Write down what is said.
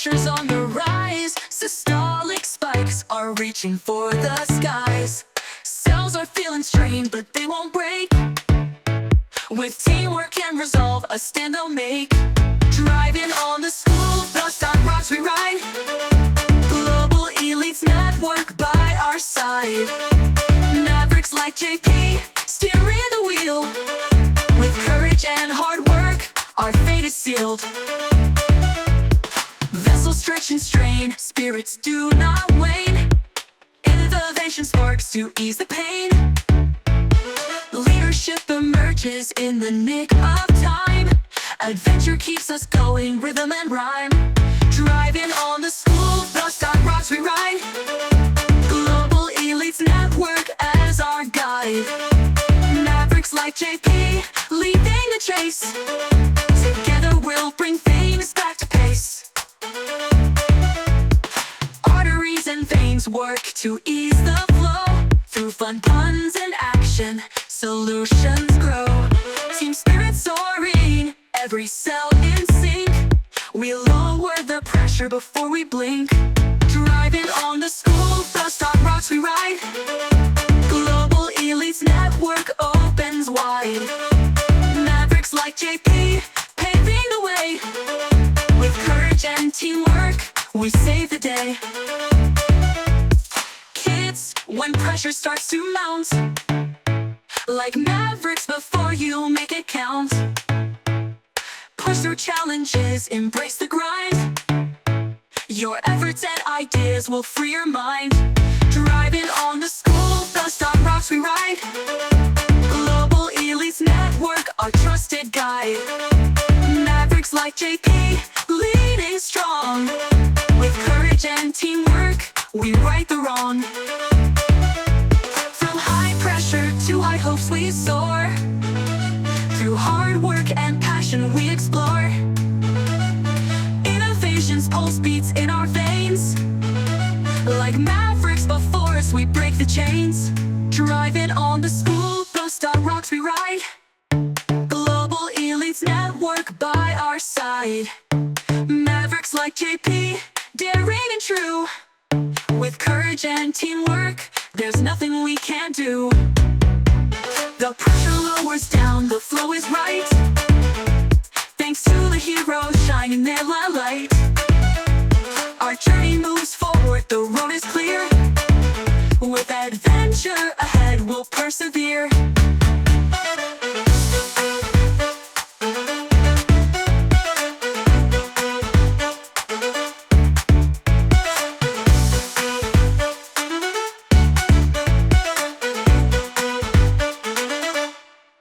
Pressure's on the rise. Systolic spikes are reaching for the skies. Cells are feeling strained, but they won't break. With teamwork and resolve, a stand they'll make. Driving on the school bus.Rocks we ride. Global elites network by our side. Mavericks like JP, steering the wheel. With courage and hard work, our fate is sealed. Vessels stretch and strain, spirits do not wane. Innovation sparks to ease the pain. Leadership emerges in the nick of time. Adventure keeps us going, rhythm and rhyme. Driving on the school bus.Rocks we ride. Global elites network as our guide. Mavericks like JP, leading the chase. Together we'll bring things back to pace. Arteries and veins work to ease the flow. Through fun puns and action, solutions grow. Team spirit soaring, every cell in sync. We lower the pressure before we blink. Driving on the school bus.Rocks we ride. Global elites network opens wide. Mavericks like JP, paving the way. With courage and teamwork, we save the day. Kids, when pressure starts to mount, like mavericks before you make it count. Push through challenges, embrace the grind. Your efforts and ideas will free your mind. Driving on the school bus.Rocks we ride. Global elites network, our trusted guide. Mavericks like JP, leading strong. With courage and teamwork, we right the wrong. From high pressure to high hopes we soar. Through hard work and passion we explore. Innovation's pulse beats in our veins. Like mavericks before us, we break the chains. Driving on the school bus.Rocks we ride. Global elites network by our side. Mavericks like JP, daring and true. With courage and teamwork, there's nothing we can't do. The pressure lowers down, the flow is right. Thanks to the heroes shining their light. Our journey moves forward, the road is clear. With adventure ahead, we'll persevere.